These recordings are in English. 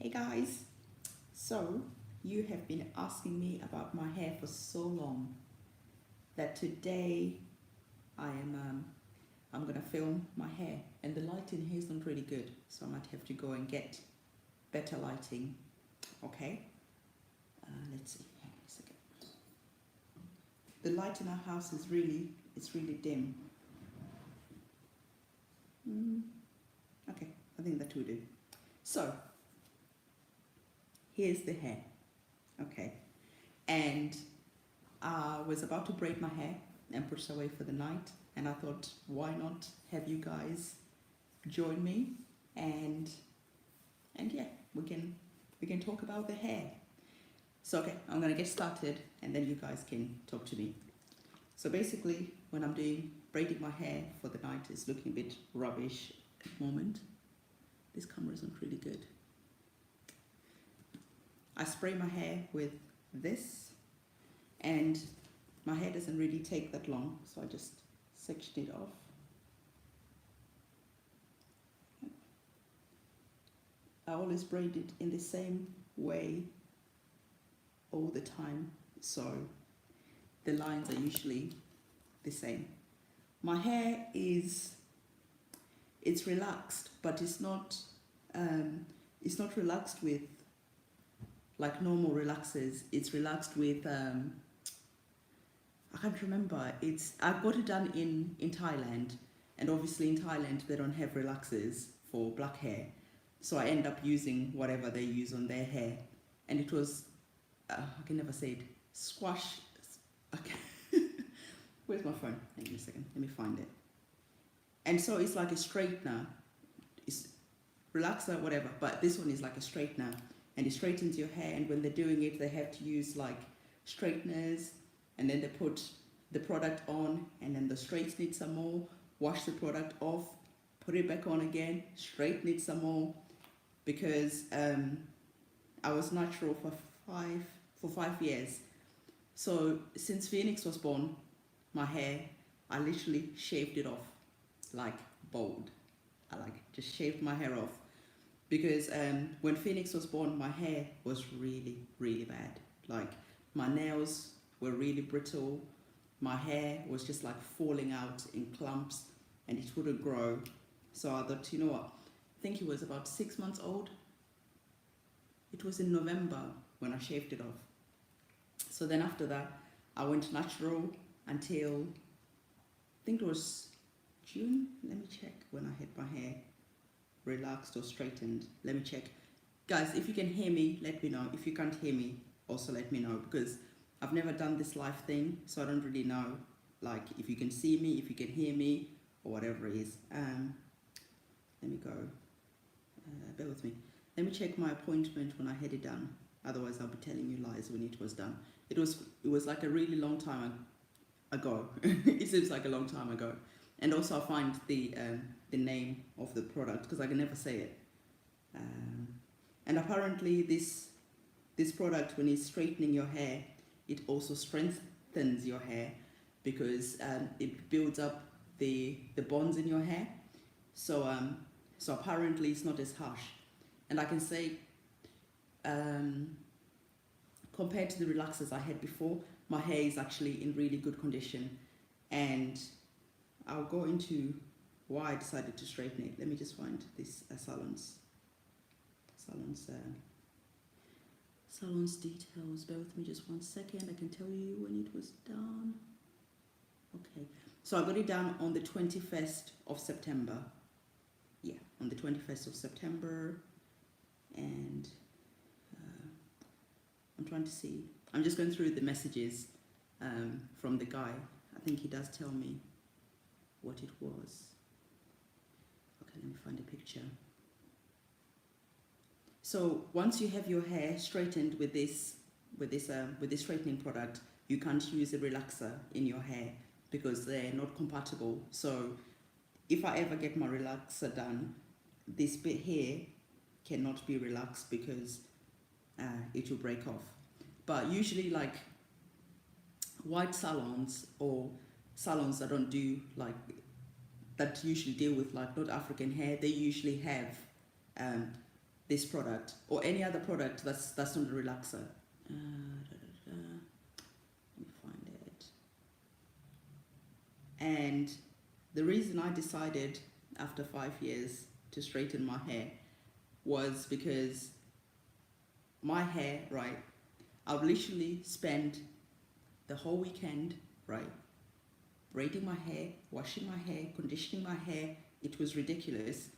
Hey guys, so you have been asking me about my hair for so long that today I'm gonna film my hair, and the lighting here is not really good, so I might have to go and get better lighting. Okay, let's see. Hang on a second. The light in our house is really dim. Okay, I think that will do. So here's the hair. Okay, and I was about to braid my hair and put it away for the night, and I thought, why not have you guys join me, and yeah, we can talk about the hair. So okay, I'm gonna get started and then you guys can talk to me. So basically, when I'm braiding my hair for the night, it's looking a bit rubbish at the moment. This camera isn't really good. I spray my hair with this, and my hair doesn't really take that long, so I just section it off. I always braid it in the same way all the time, so the lines are usually the same. My hair it's relaxed, but it's not relaxed with like normal relaxers. It's relaxed with I can't remember. I got it done in Thailand, and obviously in Thailand they don't have relaxers for black hair, so I end up using whatever they use on their hair, and it was I can never say it. Squash. Okay. Where's my phone? Hang on a second. Let me find it. And so it's like a straightener. It's relaxer, whatever, but this one is like a straightener, and it straightens your hair. And when they're doing it, they have to use like straighteners, and then they put the product on, and then they straighten it some more, wash the product off, put it back on again, straighten it some more, because I was natural for five years. So since Phoenix was born, my hair, I literally shaved it off, like bald. I just shaved my hair off, because when Phoenix was born, my hair was really bad. Like my nails were really brittle. My hair was just like falling out in clumps, and it wouldn't grow. So I thought, you know what? I think it was about 6 months old. It was in November when I shaved it off. So then after that, I went natural until, I think it was June. Let me check when I had my hair relaxed or straightened. Let me check. Guys, if you can hear me, let me know. If you can't hear me, also let me know, because I've never done this live thing, so I don't really know, like, if you can see me, if you can hear me, or whatever it is. Let me go. Bear with me. Let me check my appointment when I had it done. Otherwise, I'll be telling you lies when it was done. It was like a really long time ago. It seems like a long time ago. And also, I find the name of the product, because I can never say it. And apparently, this product, when it's straightening your hair, it also strengthens your hair, because it builds up the bonds in your hair. So apparently it's not as harsh. And I can say, compared to the relaxers I had before, my hair is actually in really good condition. And I'll go into why I decided to straighten it. Let me just find this Salon's details. Bear with me just 1 second. I can tell you when it was done. Okay, so I got it done on the 21st of September. Yeah, on the 21st of September. And I'm trying to see. I'm just going through the messages from the guy. I think he does tell me what it was. Okay, let me find a picture. So once you have your hair straightened with this straightening product, you can't use a relaxer in your hair, because they're not compatible. So if I ever get my relaxer done, this bit here cannot be relaxed, because it will break off. But usually, like white salons or salons that don't do like that usually deal with like not African hair, they usually have this product or any other product that's not a relaxer. Let me find it. And the reason I decided after 5 years to straighten my hair was because my hair, right, I would literally spend the whole weekend, right, braiding my hair, washing my hair, conditioning my hair. It was ridiculous.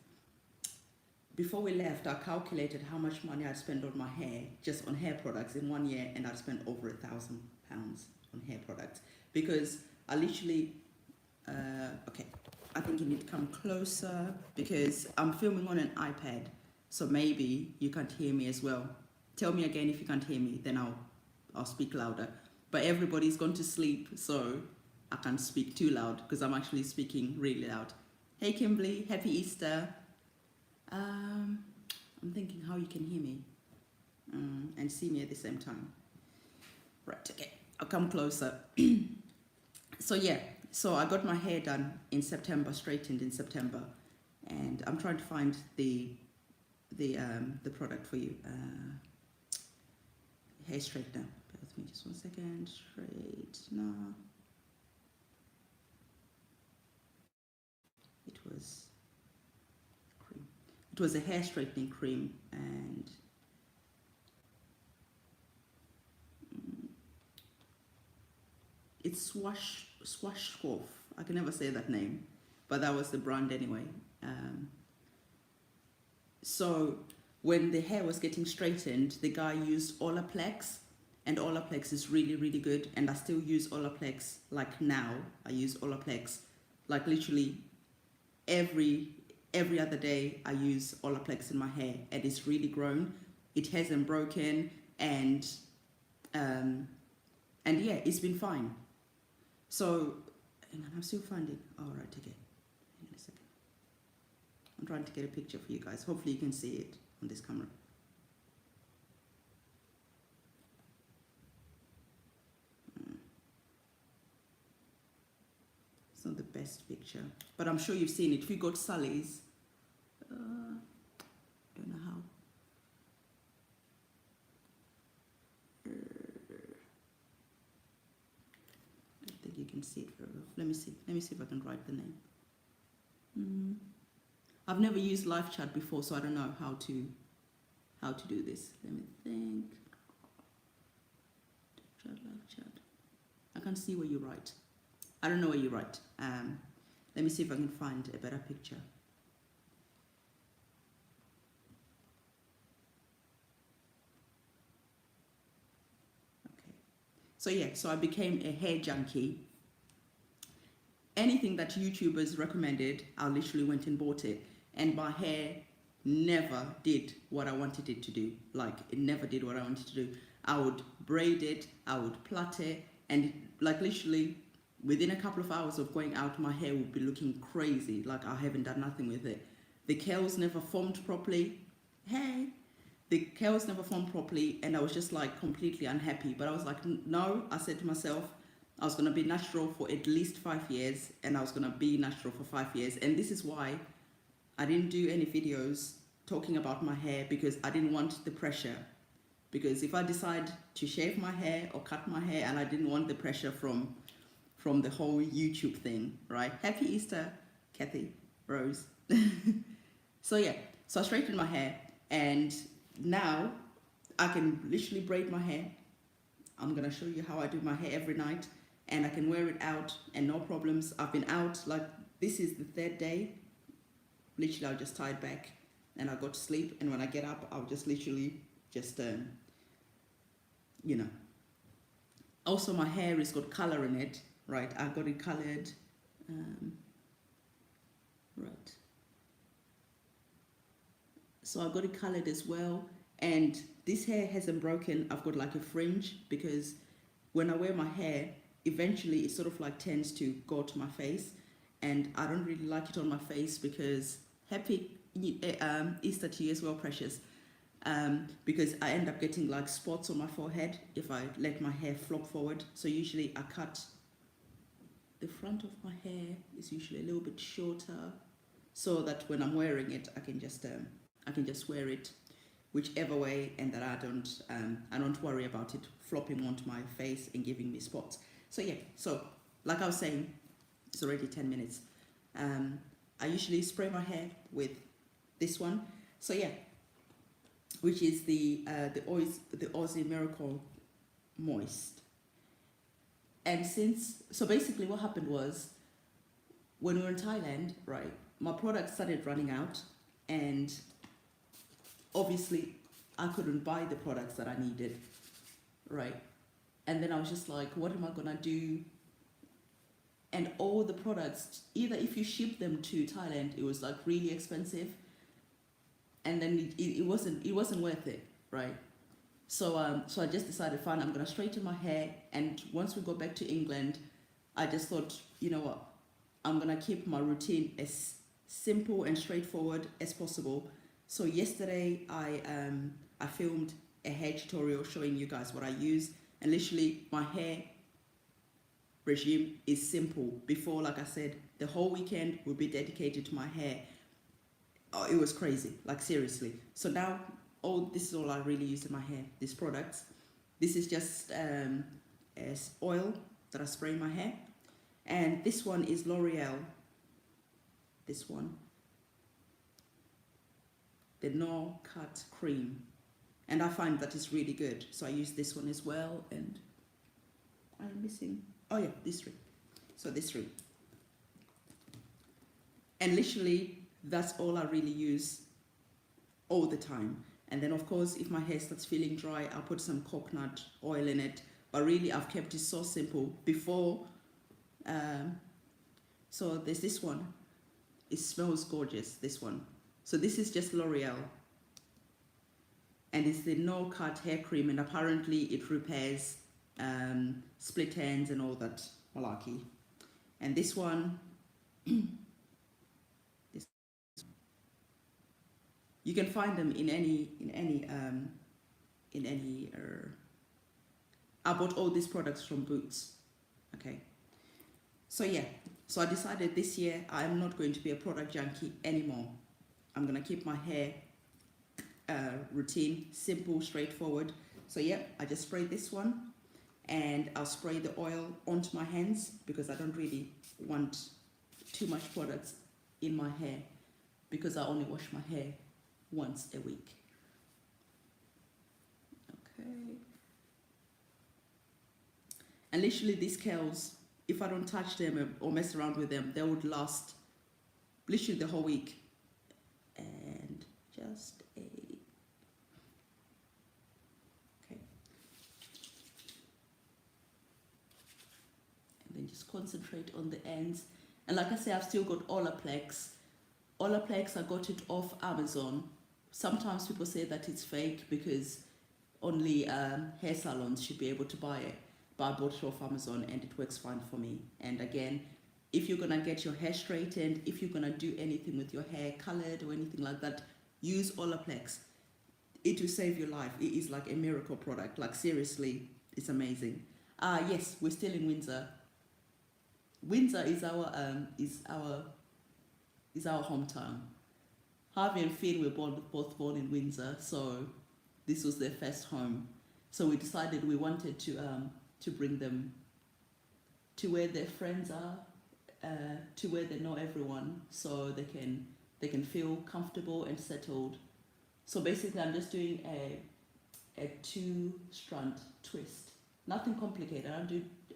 Before we left, I calculated how much money I'd spend on my hair, just on hair products in 1 year, and I'd spent over £1,000 on hair products because I literally, okay, I think you need to come closer because I'm filming on an iPad, so maybe you can't hear me as well. Tell me again if you can't hear me, then I'll speak louder. But everybody's gone to sleep, so I can't speak too loud because I'm actually speaking really loud. Hey Kimberly, happy Easter. I'm thinking how you can hear me and see me at the same time. Right, okay, I'll come closer. So yeah, so I got my hair done in September, straightened in September, and I'm trying to find the product for you. Hair straightener. Bear with me just 1 second. Straightener. It was a hair straightening cream, and it's Swashkoff. I can never say that name, but that was the brand anyway. So when the hair was getting straightened, the guy used Olaplex, and Olaplex is really, really good. And I still use Olaplex. Like now, I use Olaplex like literally every other day. I use Olaplex in my hair, and it's really grown. It hasn't broken, and yeah, it's been fine. So, and I'm still finding. All right, okay. Hang on a second. I'm trying to get a picture for you guys. Hopefully, you can see it on this camera. It's not the best picture, but I'm sure you've seen it. If you go to Sally's, don't know how. I don't think you can see it very well. Let me see if I can write the name. I've never used live chat before, so I don't know how to do this. Let me think. Live chat. I can't see where you write. I don't know where you write. Let me see if I can find a better picture. Okay. So yeah, so I became a hair junkie. Anything that YouTubers recommended, I literally went and bought it. And my hair never did what I wanted it to do. Like, it never did what I wanted to do. I would braid it, I would plait it, and like literally within a couple of hours of going out, my hair would be looking crazy. Like I haven't done nothing with it. The curls never formed properly. Hey, the curls never formed properly, and I was just like completely unhappy. But I was like, no, I said to myself, I was going to be natural for at least 5 years, and I was going to be natural for 5 years. And this is why I didn't do any videos talking about my hair, because I didn't want the pressure. Because if I decide to shave my hair or cut my hair, and I didn't want the pressure from the whole YouTube thing, right? Happy Easter, Kathy, Rose. So yeah, so I straightened my hair, and now I can literally braid my hair. I'm gonna show you how I do my hair every night, and I can wear it out and no problems. I've been out, like this is the 3rd day. Literally, I'll just tie it back and I'll go to sleep, and when I get up, I'll just literally just, you know. Also, my hair has got color in it, right? I've got it colored, right. So I've got it colored as well, and this hair hasn't broken. I've got like a fringe, because when I wear my hair, eventually it sort of like tends to go to my face, and I don't really like it on my face, because happy Easter to you as well, precious. Because I end up getting like spots on my forehead if I let my hair flop forward. So usually I cut the front of my hair, is usually a little bit shorter, so that when I'm wearing it, I can just wear it whichever way, and that I don't worry about it flopping onto my face and giving me spots. So yeah, so like I was saying, it's already 10 minutes. I usually spray my hair with this one. So yeah, which is the Aussie Miracle Moist. And so basically what happened was, when we were in Thailand, right, my product started running out, and obviously I couldn't buy the products that I needed, right? And then I was just like, what am I gonna do? And all the products, either if you ship them to Thailand, it was like really expensive, and then it wasn't worth it, right? So I just decided, fine, I'm gonna straighten my hair, and once we go back to England, I just thought, you know what, I'm gonna keep my routine as simple and straightforward as possible. So yesterday I filmed a hair tutorial showing you guys what I use, and literally my hair regime is simple. Before, like I said, the whole weekend would be dedicated to my hair. Oh, it was crazy, like seriously. So now, this is all I really use in my hair, these products. This is just as oil that I spray in my hair. And this one is L'Oreal. This one. The No Cut Cream. And I find that it's really good. So I use this one as well. And I'm missing, oh yeah, this three. So this three. And literally, that's all I really use all the time. And then of course, if my hair starts feeling dry, I'll put some coconut oil in it. But really, I've kept it so simple. Before, so there's this one. It smells gorgeous, this one. So this is just L'Oreal. And it's the No Cut Hair Cream, and apparently it repairs split ends and all that malarkey. And this one, you can find them in any I bought all these products from Boots. Okay. So yeah, so I decided this year I'm not going to be a product junkie anymore. I'm gonna keep my hair routine simple, straightforward. So yeah, I just spray this one, and I'll spray the oil onto my hands because I don't really want too much products in my hair, because I only wash my hair once a week. Okay. And literally these curls, if I don't touch them or mess around with them, they would last literally the whole week. And just okay. And then just concentrate on the ends. And like I say, I've still got Olaplex. Olaplex, I got it off Amazon. Sometimes people say that it's fake because only hair salons should be able to buy it. But I bought it off Amazon and it works fine for me. And again, if you're gonna get your hair straightened, if you're gonna do anything with your hair colored or anything like that, use Olaplex. It will save your life. It is like a miracle product. Like seriously, it's amazing. Yes, we're still in Windsor. Windsor is our hometown. Harvey and Finn were both born in Windsor, so this was their first home. So we decided we wanted to bring them to where their friends are, to where they know everyone, so they can feel comfortable and settled. So basically, I'm just doing a 2-strand twist. Nothing complicated.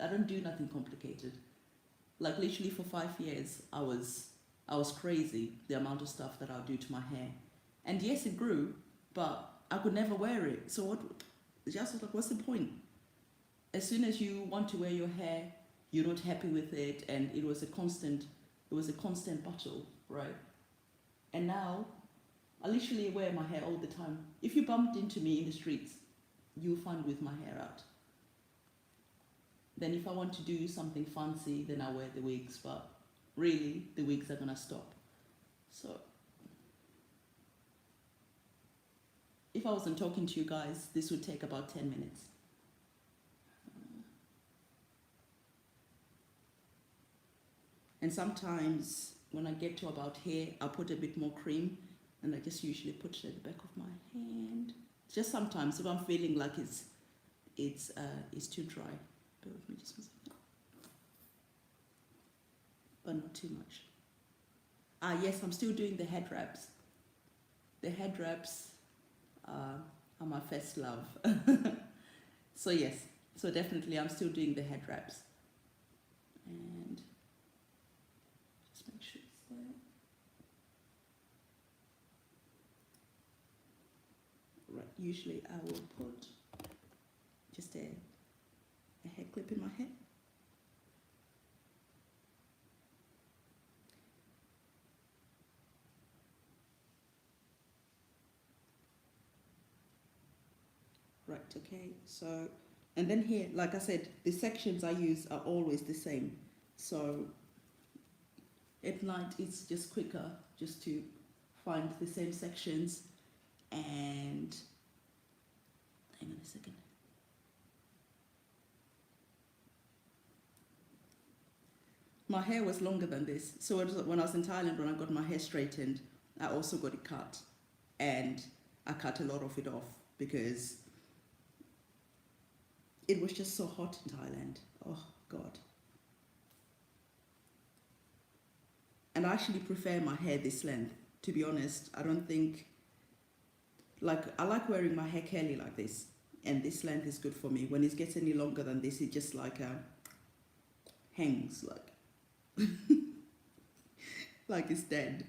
I don't do nothing complicated. Like literally for 5 years, I was crazy the amount of stuff that I'll do to my hair. And yes, it grew, but I could never wear it. So just like, what's the point? As soon as you want to wear your hair, you're not happy with it, and it was a constant battle, right? And now, I literally wear my hair all the time. If you bumped into me in the streets, you'll find with my hair out. Then if I want to do something fancy, then I wear the wigs, but really, the wigs are gonna stop. So, if I wasn't talking to you guys, this would take about 10 minutes. And sometimes when I get to about here, I'll put a bit more cream And I just usually put it at the back of my hand. Just sometimes if I'm feeling like it's too dry. Bear with me just 1 second. But not too much. Yes, I'm still doing the head wraps. The head wraps are my first love. So yes, so definitely I'm still doing the head wraps. And just make sure it's there. Right, usually I will put just a hair clip in my hair. Right, okay, so, and then here, like I said, the sections I use are always the same. So at night it's just quicker just to find the same sections. And hang on a second. My hair was longer than this. So when I was in Thailand, when I got my hair straightened, I also got it cut. And I cut a lot of it off because it was just so hot in Thailand. Oh, God. And I actually prefer my hair this length, to be honest. I don't think, like, I like wearing my hair curly like this. And this length is good for me. When it gets any longer than this, it just like hangs, like, like it's dead.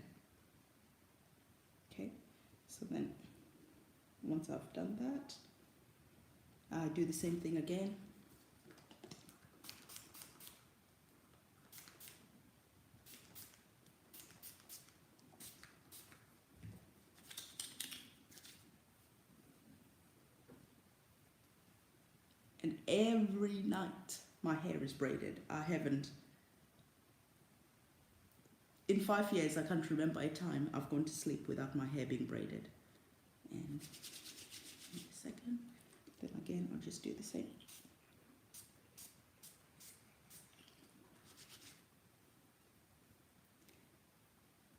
Okay, so then once I've done that, I do the same thing again. And every night my hair is braided. I haven't, in 5 years, I can't remember a time I've gone to sleep without my hair being braided. And in a second, then again, I'll just do the same.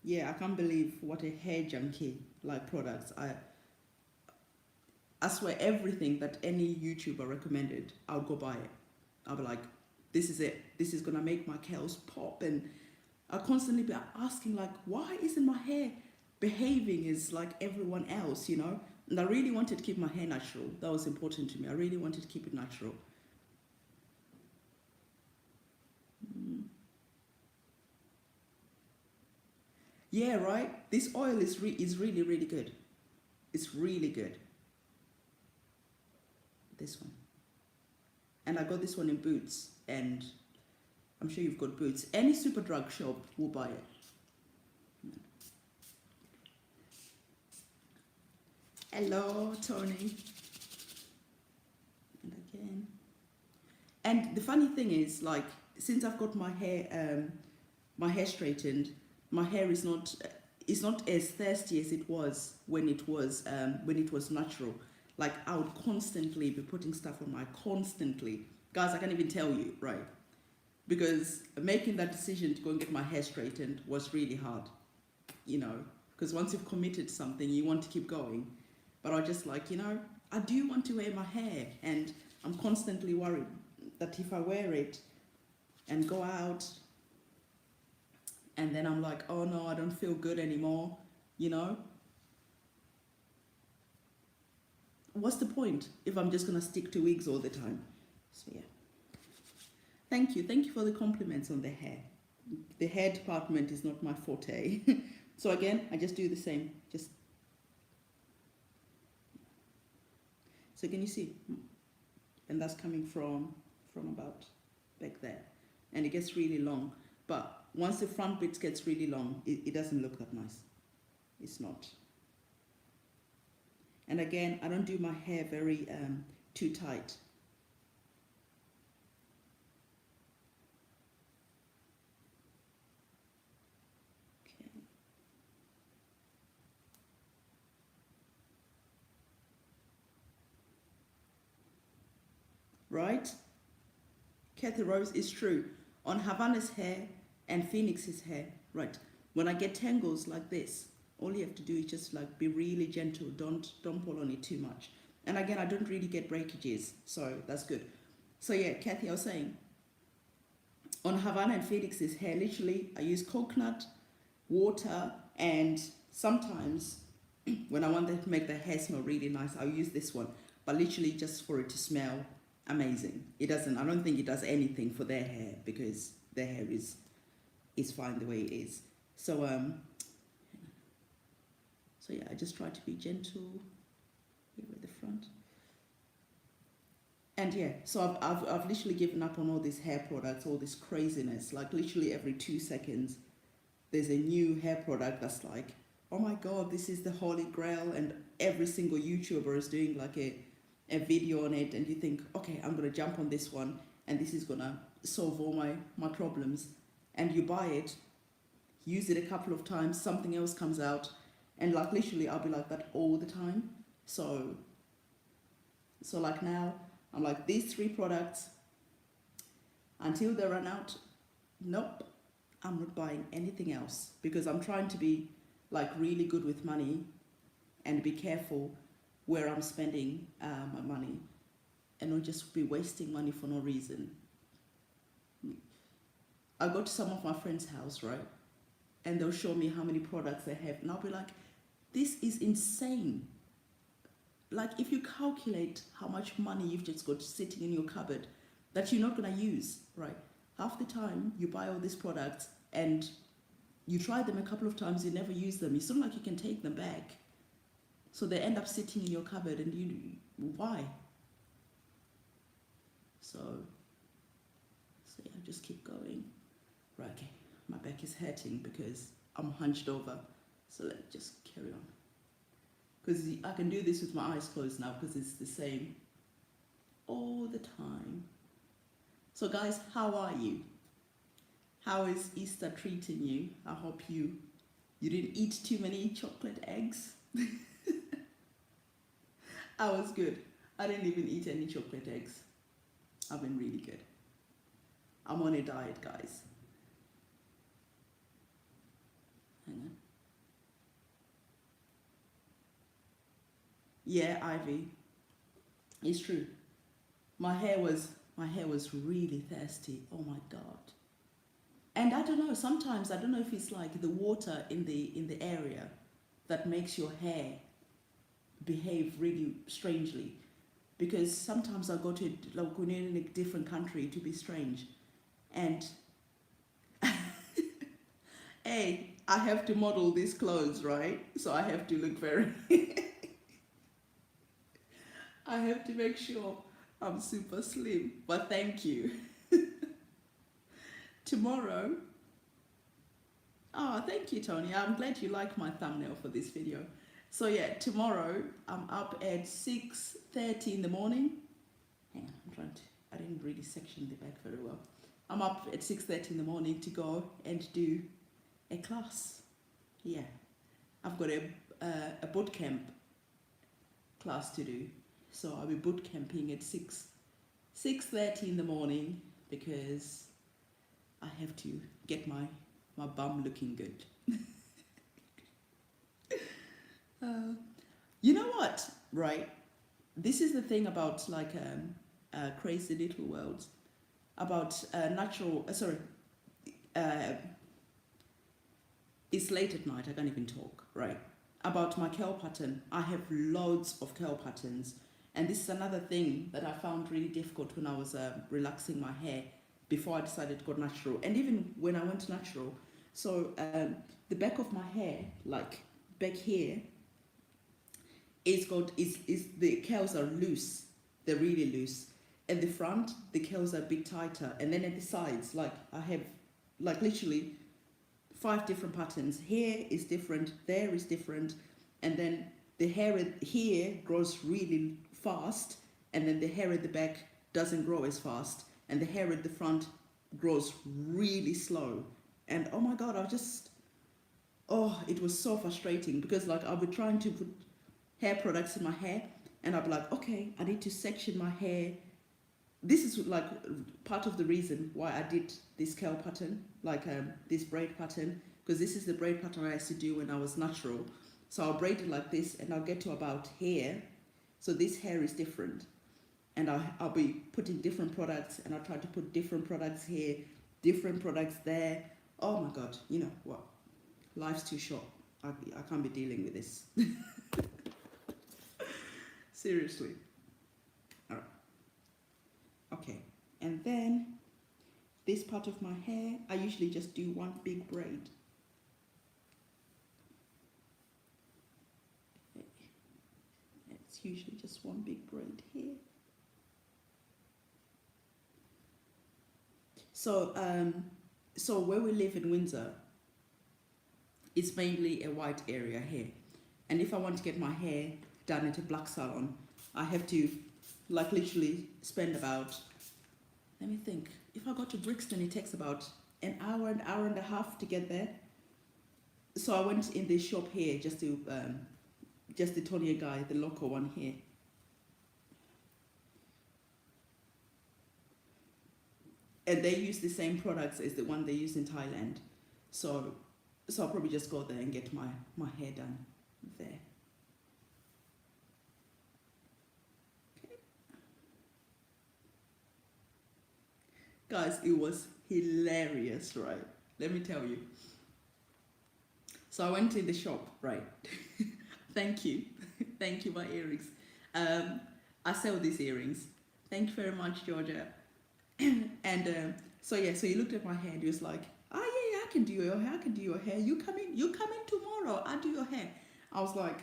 Yeah, I can't believe what a hair junkie like products. I swear everything that any YouTuber recommended, I'll go buy it. I'll be like, this is it. This is gonna make my curls pop. And I'll constantly be asking like, why isn't my hair behaving as like everyone else, you know? And I really wanted to keep my hair natural. That was important to me. I really wanted to keep it natural. Yeah, right? This oil is really, really good. It's really good. This one. And I got this one in Boots, and I'm sure you've got Boots. Any Superdrug shop will buy it. Hello, Toni. And again. And the funny thing is, like, since I've got my hair straightened, my hair is not as thirsty as it was when it was natural. Like, I would constantly be putting stuff on my, constantly. Guys, I can't even tell you, right? Because making that decision to go and get my hair straightened was really hard, you know, because once you've committed to something, you want to keep going. But I was just like, you know, I do want to wear my hair, and I'm constantly worried that if I wear it and go out, and then I'm like, oh no, I don't feel good anymore, you know? What's the point if I'm just gonna stick to wigs all the time? So yeah. Thank you for the compliments on the hair. The hair department is not my forte. So again, I just do the same. So can you see? And that's coming from about back there. And it gets really long. But once the front bit gets really long, it doesn't look that nice. It's not. And again, I don't do my hair very too tight. Okay. Right? Kathy Rose is true. On Havana's hair and Phoenix's hair, right? When I get tangles like this All you have to do is just like be really gentle. Don't pull on it too much. And again, I don't really get breakages, so that's good. So yeah, Kathy, I was saying, on Havana and Felix's hair, literally, I use coconut, water, and sometimes when I want to make the hair smell really nice, I'll use this one. But literally just for it to smell amazing. It doesn't, I don't think it does anything for their hair because their hair is fine the way it is. So yeah, I just try to be gentle here at the front. And yeah, so I've literally given up on all these hair products, all this craziness. Like literally every 2 seconds, there's a new hair product that's like, oh my God, this is the holy grail. And every single YouTuber is doing like a video on it. And you think, okay, I'm going to jump on this one and this is going to solve all my problems. And you buy it, use it a couple of times, something else comes out. And like literally, I'll be like that all the time. So like now, I'm like, these 3 products, until they run out, nope, I'm not buying anything else. Because I'm trying to be like really good with money and be careful where I'm spending my money and not just be wasting money for no reason. I go to some of my friends' house, right? And they'll show me how many products they have. And I'll be like, this is insane. Like if you calculate how much money you've just got sitting in your cupboard that you're not going to use, right? Half the time you buy all these products and you try them a couple of times, you never use them. It's not like you can take them back. So they end up sitting in your cupboard and why? So yeah, just keep going. Right, okay, my back is hurting because I'm hunched over. So let's just carry on. Because I can do this with my eyes closed now because it's the same all the time. So guys, how are you? How is Easter treating you? I hope you didn't eat too many chocolate eggs. I was good. I didn't even eat any chocolate eggs. I've been really good. I'm on a diet, guys. Hang on. Yeah, Ivy. It's true. My hair was really thirsty. Oh my God. And I don't know, sometimes I don't know if it's like the water in the area that makes your hair behave really strangely. Because sometimes I go to, like when you're in a different country, to be strange. And hey, I have to model these clothes, right? So I have to look very I have to make sure I'm super slim, but thank you. Tomorrow, oh, thank you, Tony. I'm glad you like my thumbnail for this video. So yeah, tomorrow I'm up at 6:30 in the morning. Hang on, I didn't really section the back very well. I'm up at 6:30 in the morning to go and do a class. Yeah, I've got a boot camp class to do. So I'll be boot camping at 6:30 in the morning because I have to get my bum looking good. You know what, right? This is the thing about like Crazy Little World, about natural, it's late at night, I can't even talk, right? About my curl pattern, I have loads of curl patterns. And this is another thing that I found really difficult when I was relaxing my hair before I decided to go natural. And even when I went natural. So the back of my hair, like back here, the curls are loose. They're really loose. At the front, the curls are a bit tighter. And then at the sides, like I have like literally 5 different patterns. Here is different, there is different. And then the hair here grows really fast, and then the hair at the back doesn't grow as fast, and the hair at the front grows really slow. And oh my God, it was so frustrating because like I'll be trying to put hair products in my hair and I'll be like, okay, I need to section my hair. This is like part of the reason why I did this curl pattern, like this braid pattern, because this is the braid pattern I used to do when I was natural. So I'll braid it like this, and I'll get to about here. So this hair is different, and I'll be putting different products, and I'll try to put different products here, different products there. Oh my God, you know what? Life's too short. I can't be dealing with this. Seriously. All right. Okay, and then this part of my hair, I usually just do one big braid. It's usually just one big braid here. So, so where we live in Windsor, it's mainly a white area here. And if I want to get my hair done at a black salon, I have to like literally spend about, let me think, if I go to Brixton, it takes about an hour and a half to get there. So I went in this shop here just the Toni guy, the local one here. And they use the same products as the one they use in Thailand. So I'll probably just go there and get my hair done there. Okay. Guys, it was hilarious, right? Let me tell you. So I went in the shop, right? Thank you. Thank you, my earrings. I sell these earrings. Thank you very much, Georgia. And so yeah, so he looked at my hair and he was like, "Ah, yeah, I can do your hair. I can do your hair. You come in tomorrow. I'll do your hair." I was like,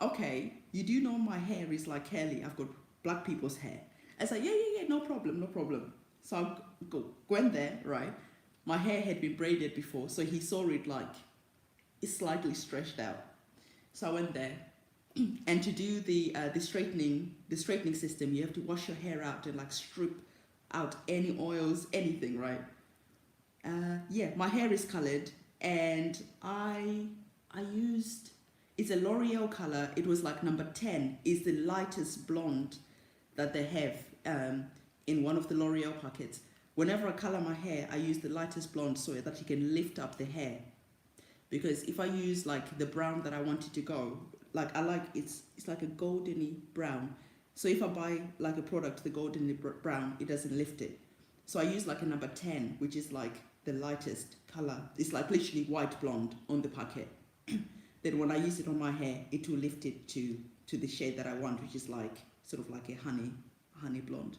"Okay, you do know my hair is like curly. I've got black people's hair." I was like, yeah, no problem. So I went there, right? My hair had been braided before, so he saw it like it's slightly stretched out. So I went there, and to do the straightening system, you have to wash your hair out and like strip out any oils, anything, right? Yeah, my hair is colored, and I used, it's a L'Oreal color. It was like number 10 is the lightest blonde that they have in one of the L'Oreal packets. Whenever I color my hair, I use the lightest blonde so that you can lift up the hair. Because if I use like the brown that I wanted to go, like I like it's like a goldeny brown. So if I buy like a product, the goldeny brown, it doesn't lift it. So I use like a number 10, which is like the lightest color. It's like literally white blonde on the packet. Then when I use it on my hair, it will lift it to the shade that I want, which is like sort of like a honey blonde.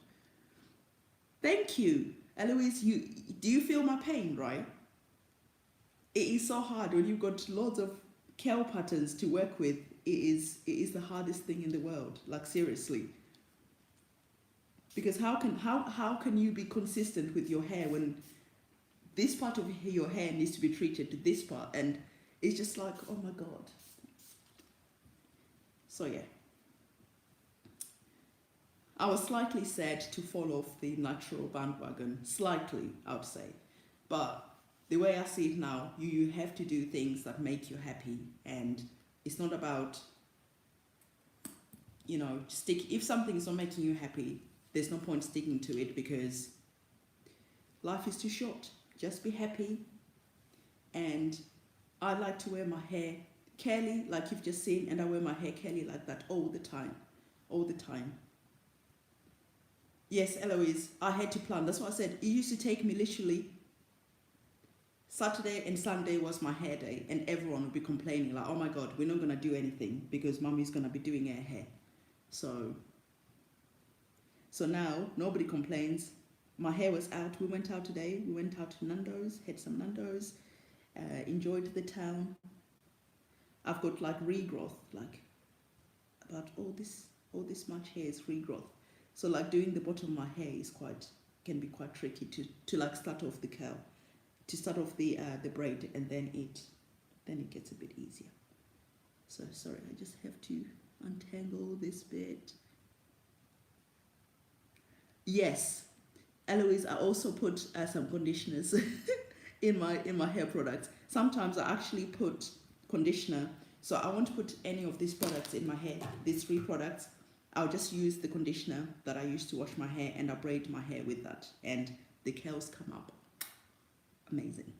Thank you, Eloise. Do you feel my pain, right? It is so hard when you've got loads of curl patterns to work with. It is the hardest thing in the world, like seriously. Because how can you be consistent with your hair when this part of your hair needs to be treated to this part, and it's just like, oh my God. So yeah, I was slightly sad to fall off the natural bandwagon, slightly, I would say, but the way I see it now, you have to do things that make you happy, and it's not about, you know, if something is not making you happy, there's no point sticking to it, because life is too short. Just be happy. And I like to wear my hair curly, like you've just seen, and I wear my hair curly like that all the time. Yes, Eloise, I had to plan. That's what I said. It used to take me literally Saturday and Sunday was my hair day, and everyone would be complaining like, oh my God, we're not going to do anything because Mommy's going to be doing her hair. So now nobody complains. My hair was out. We went out today. We went out to Nando's, had some Nando's, enjoyed the town. I've got like regrowth, like about all this much hair is regrowth. So like doing the bottom of my hair is can be quite tricky to like start off the curl, to start off the braid, and then it gets a bit easier. So sorry, I just have to untangle this bit. Yes, Eloise, I also put some conditioners in my hair products. Sometimes I actually put conditioner. So I won't put any of these products in my hair, these 3 products. I'll just use the conditioner that I use to wash my hair, and I braid my hair with that, and the curls come up amazing.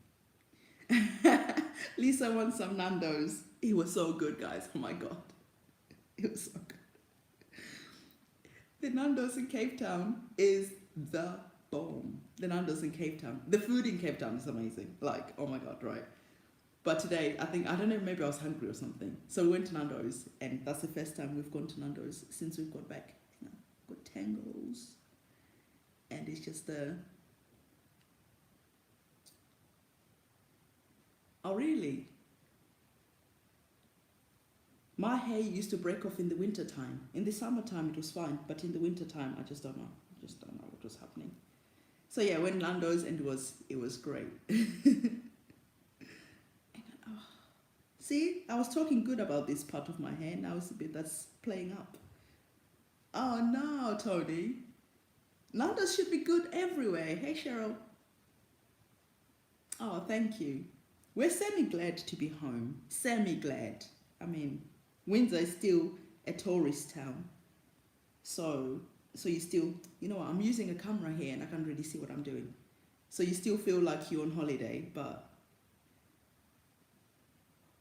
Lisa wants some Nando's. It was so good, guys. Oh my God. It was so good. The Nando's in Cape Town is the bomb. The Nando's in Cape Town. The food in Cape Town is amazing. Like, oh my God, right? But today, I don't know, maybe I was hungry or something. So we went to Nando's, and that's the first time we've gone to Nando's since we've got back. You know, got tangles. And it's just oh, really? My hair used to break off in the winter time. In the summertime, it was fine. But in the winter time, I just don't know. I just don't know what was happening. So yeah, went Nando's, and it was great. See, I was talking good about this part of my hair. Now it's a bit that's playing up. Oh no, Tony. Nando's should be good everywhere. Hey, Cheryl. Oh, thank you. We're semi-glad to be home. Semi-glad. I mean, Windsor is still a tourist town. So you still, you know what, I'm using a camera here and I can't really see what I'm doing. So you still feel like you're on holiday, but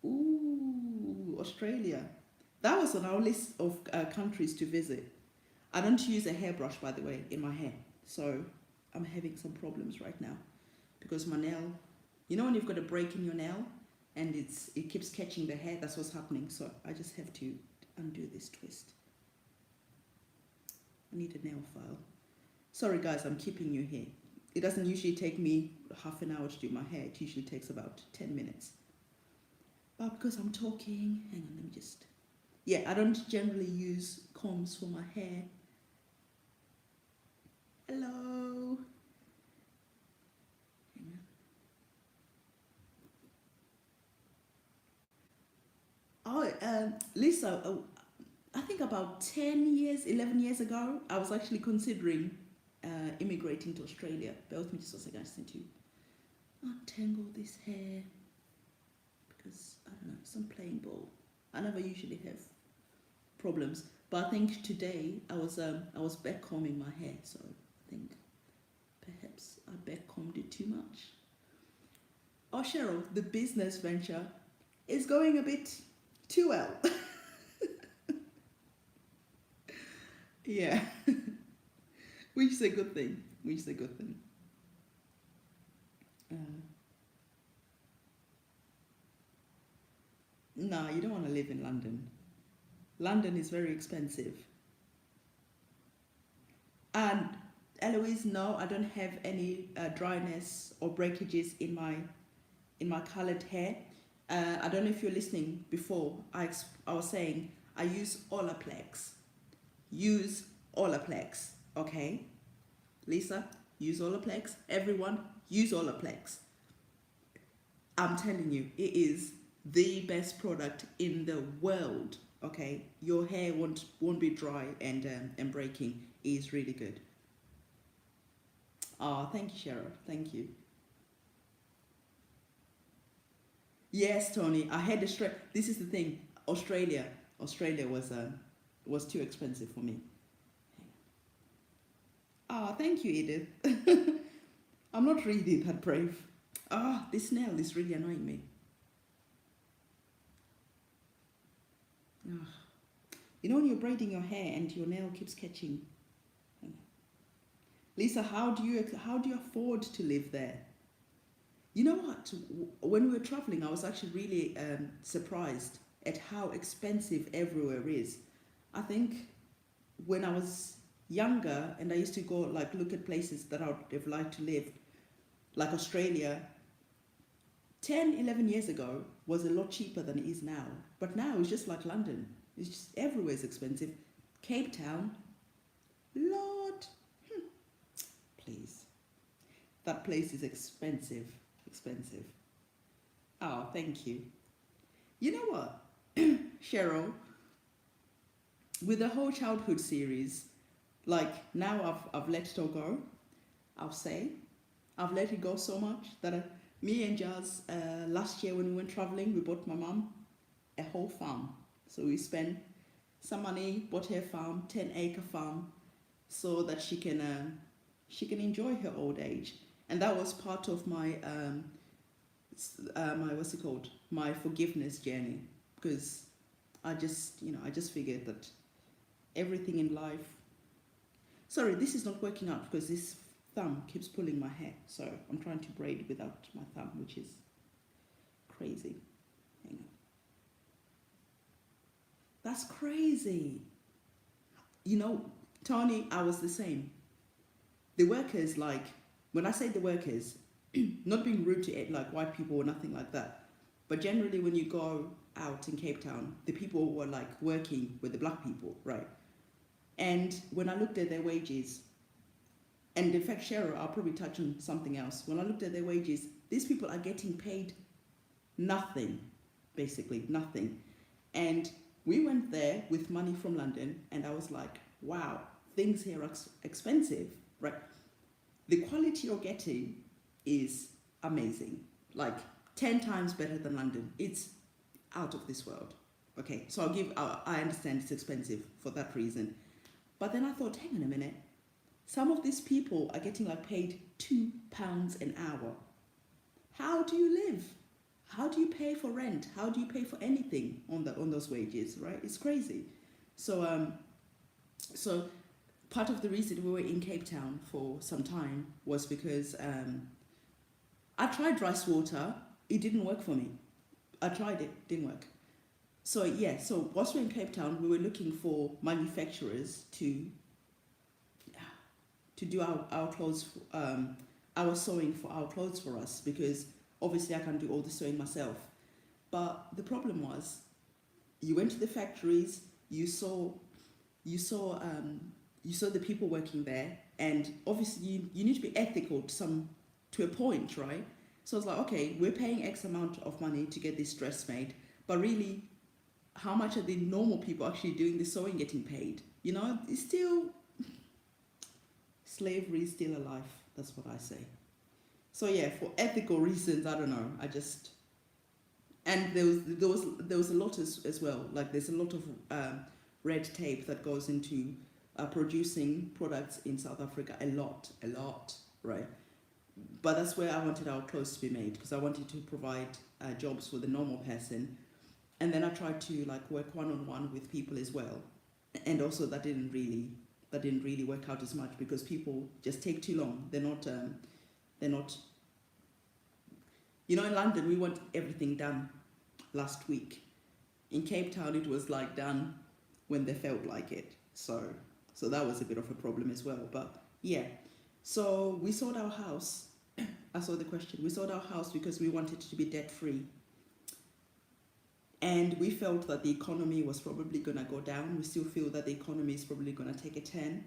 ooh, Australia. That was on our list of countries to visit. I don't use a hairbrush, by the way, in my hair. So I'm having some problems right now because my nail, you know when you've got a break in your nail and it keeps catching the hair, that's what's happening. So I just have to undo this twist. I need a nail file. Sorry guys, I'm keeping you here. It doesn't usually take me half an hour to do my hair. It usually takes about 10 minutes. But because I'm talking, hang on, let me just... Yeah, I don't generally use combs for my hair. Hello. Hang on. Oh, Lisa, I think about 10 years, 11 years ago, I was actually considering immigrating to Australia. Bear with me just a second, I just need to untangle this hair because, I don't know, some playing ball. I never usually have problems, but I think today I was back combing my hair, so I think perhaps I back combed it too much. Oh, Cheryl, the business venture is going a bit too well. Yeah, which is a good thing. Which is a good thing. No, you don't want to live in London. London is very expensive. And Eloise, no, I don't have any dryness or breakages in my coloured hair. I don't know if you're listening before. I was saying I use Olaplex. Use Olaplex, okay? Lisa, use Olaplex. Everyone, use Olaplex. I'm telling you, it is the best product in the world, okay? Your hair won't be dry and breaking. It is really good. Oh, thank you, Cheryl. Thank you. Yes, Tony, I had Australia. This is the thing. Australia was too expensive for me. Oh, thank you, Edith. I'm not really that brave. This nail is really annoying me. You know when you're braiding your hair and your nail keeps catching. Lisa, how do you afford to live there? You know what? When we were traveling, I was actually really surprised at how expensive everywhere is. I think when I was younger and I used to go look at places that I would have liked to live, like Australia, 10, 11 years ago was a lot cheaper than it is now. But now it's just like London. It's just everywhere is expensive. Cape Town, Lord, please. That place is expensive, expensive. Oh, thank you. You know what, Cheryl, with the whole childhood series, now I've let it all go. I'll say I've let it go so much that me and Jazz, last year when we went traveling, we bought my mum a whole farm. So we spent some money, bought her farm, 10-acre farm, so that she can enjoy her old age. And that was part of my my, what's it called, my forgiveness journey, because I just figured that everything in life. Sorry, this is not working out because this thumb keeps pulling my hair, so I'm trying to braid without my thumb, which is crazy. Hang on. That's crazy. You know, Tony, I was the same. The workers, like, when I say the workers, not being rude to it, like white people or nothing like that, but generally when you go out in Cape Town, the people were like working with the black people, right? And when I looked at their wages, and in fact, Cheryl, I'll probably touch on something else. When I looked at their wages, these people are getting paid nothing, basically nothing. And we went there with money from London, and I was like, wow, things here are expensive, right? The quality you're getting is amazing, like 10 times better than London. It's out of this world. Okay, so I understand it's expensive for that reason. But then I thought, hang on a minute, some of these people are getting like paid £2 an hour. How do you live? How do you pay for rent? How do you pay for anything on those wages, right? It's crazy. So so part of the reason we were in Cape Town for some time was because I tried rice water. It didn't work for me. I tried it, didn't work. So yeah, so whilst we were in Cape Town, we were looking for manufacturers to do our clothes, our sewing for our clothes for us, because obviously I can't do all the sewing myself. But the problem was, you went to the factories, you saw the people working there, and obviously you need to be ethical to a point, right? So I was like, okay, we're paying X amount of money to get this dress made, but really, how much are the normal people actually doing the sewing getting paid? You know, it's still, slavery is still alive. That's what I say. So yeah, for ethical reasons, I don't know. And there was a lot as well. Like there's a lot of red tape that goes into producing products in South Africa. A lot, right? But that's where I wanted our clothes to be made, because I wanted to provide jobs for the normal person. And then I tried to like work one-on-one with people as well. And also that didn't really work out as much, because people just take too long. They're not, you know, in London, we want everything done last week. In Cape Town, it was like done when they felt like it. So that was a bit of a problem as well. But yeah, so we sold our house. I saw the question. We sold our house because we wanted to be debt-free. And we felt that the economy was probably going to go down. We still feel that the economy is probably going to take a turn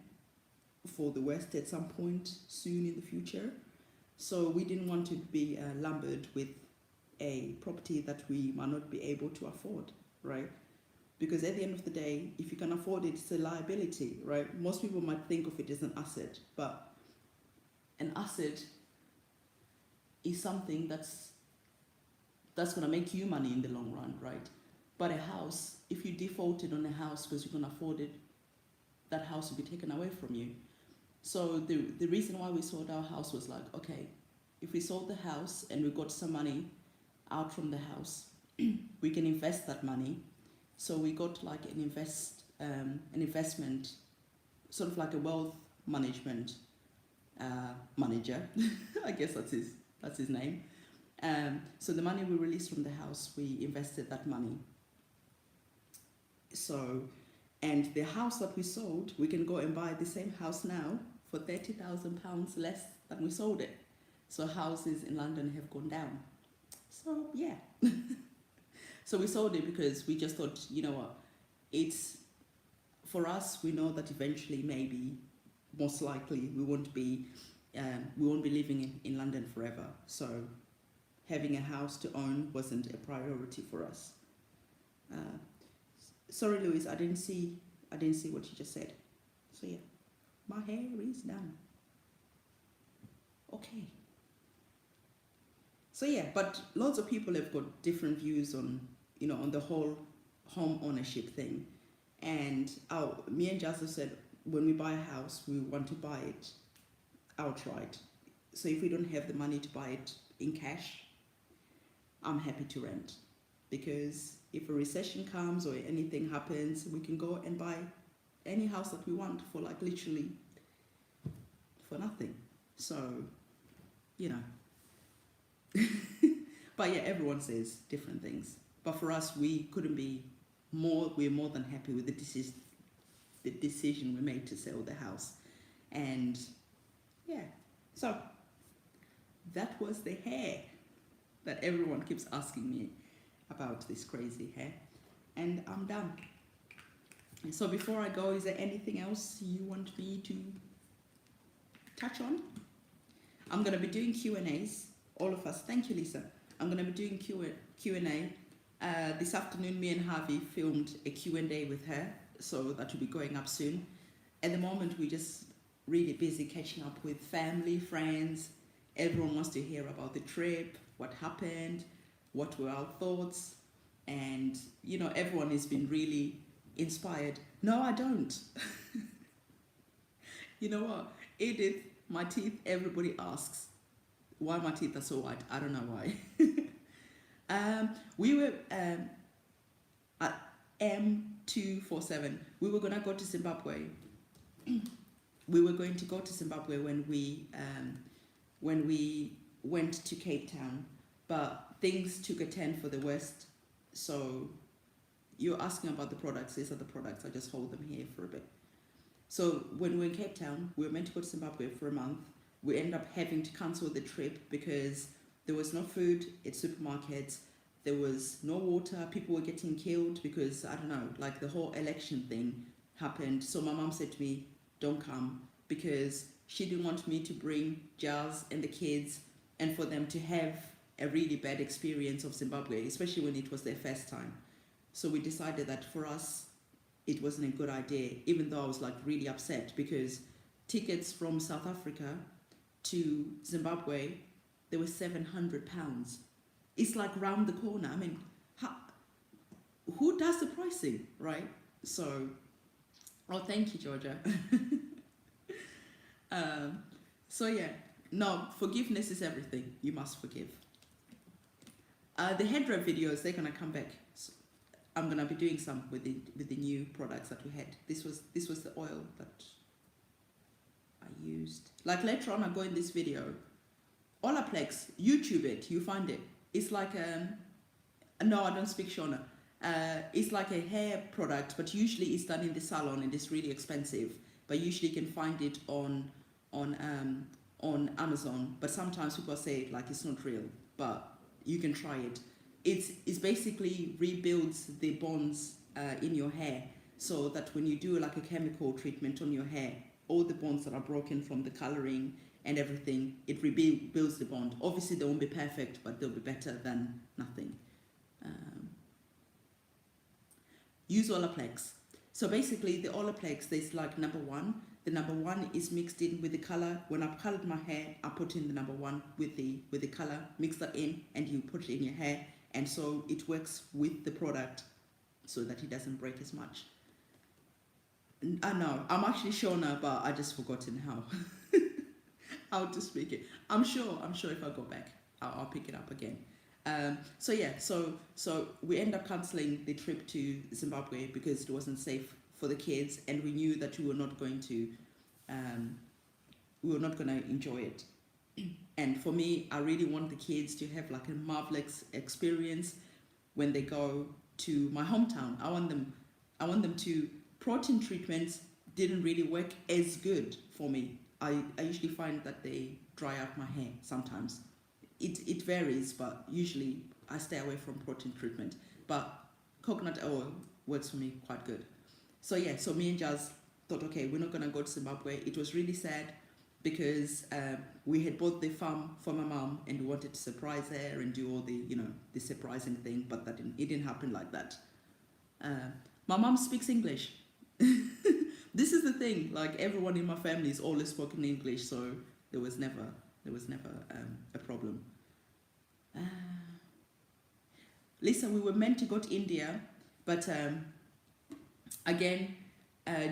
for the West at some point soon in the future. So we didn't want to be lumbered with a property that we might not be able to afford, right? Because at the end of the day, if you can afford it, it's a liability, right? Most people might think of it as an asset, but an asset is something that's going to make you money in the long run, right? But a house, if you defaulted on a house because you can afford it, that house will be taken away from you. So the reason why we sold our house was like, okay, if we sold the house and we got some money out from the house, we can invest that money. So we got like an investment, sort of like a wealth management manager. I guess that's his name. So the money we released from the house, we invested that money. So, and the house that we sold, we can go and buy the same house now for £30,000 less than we sold it. So houses in London have gone down. So yeah. So we sold it because we just thought, you know what, it's, for us, we know that eventually, maybe, most likely, we won't be living in London forever. So having a house to own wasn't a priority for us. Sorry, Louise, I didn't see what you just said. So yeah, my hair is done. Okay. So yeah, but lots of people have got different views on, you know, on the whole home ownership thing. And me and Jazza said, when we buy a house, we want to buy it outright. So if we don't have the money to buy it in cash, I'm happy to rent, because if a recession comes or anything happens, we can go and buy any house that we want for like literally for nothing. So, you know. But yeah, everyone says different things. But for us, we're more than happy with the decision we made to sell the house. And yeah, so that was the hair that everyone keeps asking me about, this crazy hair. And I'm done. So before I go, is there anything else you want me to touch on? I'm going to be doing Q&As, all of us. Thank you, Lisa. I'm going to be doing Q&A. This afternoon, me and Harvey filmed a Q&A with her, so that will be going up soon. At the moment, we're just really busy catching up with family, friends. Everyone wants to hear about the trip, what happened, what were our thoughts. And, you know, everyone has been really inspired. No, I don't. You know what? Edith, my teeth, everybody asks why my teeth are so white. I don't know why. We were at M247. We were going to go to Zimbabwe. We were going to go to Zimbabwe when we went to Cape Town, but things took a turn for the worst. So you're asking about the products. These are the products. I just hold them here for a bit. So when we were in Cape Town, we were meant to go to Zimbabwe for a month. We ended up having to cancel the trip because there was no food at supermarkets. There was no water. People were getting killed because, I don't know, like the whole election thing happened. So my mom said to me, don't come, because she didn't want me to bring Giles and the kids and for them to have a really bad experience of Zimbabwe, especially when it was their first time. So we decided that for us, it wasn't a good idea, even though I was like really upset, because tickets from South Africa to Zimbabwe, they were £700. It's like round the corner. I mean, who does the pricing, right? So, oh, thank you, Georgia. So yeah, no, forgiveness is everything. You must forgive. The head wrap videos, they're gonna come back. So I'm gonna be doing some with the new products that we had. This was the oil that I used. Like later on, I go in this video. Olaplex, YouTube it, you find it. It's like no, I don't speak Shona. It's like a hair product, but usually it's done in the salon and it's really expensive. But usually you can find it on Amazon. But sometimes people say like it's not real, but you can try it. It's basically rebuilds the bonds in your hair, so that when you do like a chemical treatment on your hair, all the bonds that are broken from the coloring and everything, it rebuilds the bond. Obviously they won't be perfect, but they'll be better than nothing. Use Olaplex. So basically the Olaplex, there's like number one. The number one is mixed in with the color. When I've colored my hair, I put in the number one with the color, mix that in, and you put it in your hair. And so it works with the product so that it doesn't break as much. I know, I'm actually Shona, but I just forgotten how to speak it. I'm sure if I go back, I'll pick it up again. So yeah, so we end up cancelling the trip to Zimbabwe because it wasn't safe for the kids, and we knew that we were not going to enjoy it. And for me, I really want the kids to have like a marvelous experience when they go to my hometown. I want them to. Protein treatments didn't really work as good for me. I usually find that they dry out my hair sometimes. It varies, but usually I stay away from protein treatment. But coconut oil works for me quite good. So yeah, so me and Jazz thought, okay, we're not gonna go to Zimbabwe. It was really sad because we had bought the farm for my mom and we wanted to surprise her and do all the, the surprising thing, but it didn't happen like that. My mom speaks English. This is the thing, like everyone in my family is always spoken English, so there was never a problem. Lisa, we were meant to go to India, but again,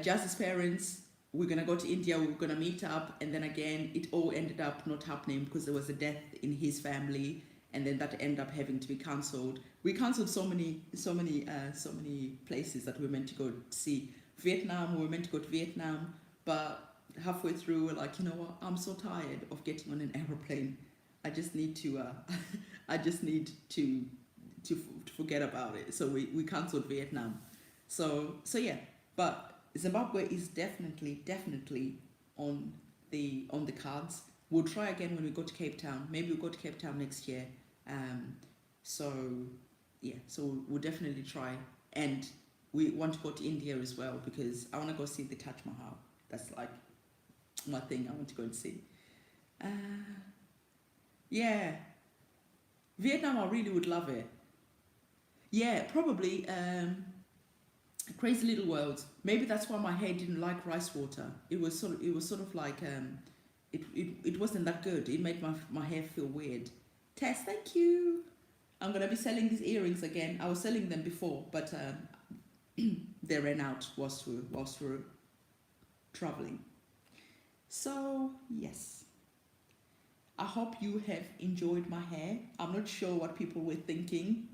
Jazz's parents, we're gonna go to India, we're gonna meet up, and then again, it all ended up not happening because there was a death in his family, and then that ended up having to be cancelled. We cancelled so many places that we were meant to go see. Vietnam, we were meant to go to Vietnam, but halfway through we're like, you know what, I'm so tired of getting on an aeroplane. I just need to I just need to forget about it. So we cancelled Vietnam. So yeah, but Zimbabwe is definitely on the cards. We'll try again when we go to Cape Town. Maybe we'll go to Cape Town next year. So yeah, so we'll definitely try. And we want to go to India as well, because I want to go see the Taj Mahal. That's like my thing. I want to go and see. Yeah, Vietnam, I really would love it. Yeah, probably Crazy Little World. Maybe that's why my hair didn't like rice water. It was sort of like it wasn't that good. It made my hair feel weird. Tess, thank you. I'm gonna be selling these earrings again. I was selling them before, but they ran out whilst we're traveling. So yes, I hope you have enjoyed my hair. I'm not sure what people were thinking.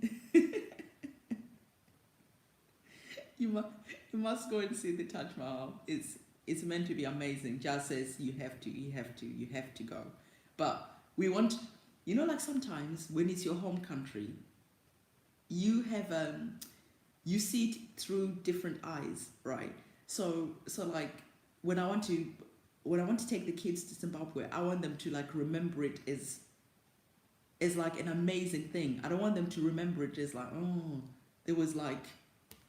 You must go and see the Taj Mahal. It's meant to be amazing. Jazz says you have to go. But we want, you know, like sometimes when it's your home country, you have you see it through different eyes, right? So like when I want to take the kids to Zimbabwe, I want them to like remember it as like an amazing thing. I don't want them to remember it as like, oh, there was like,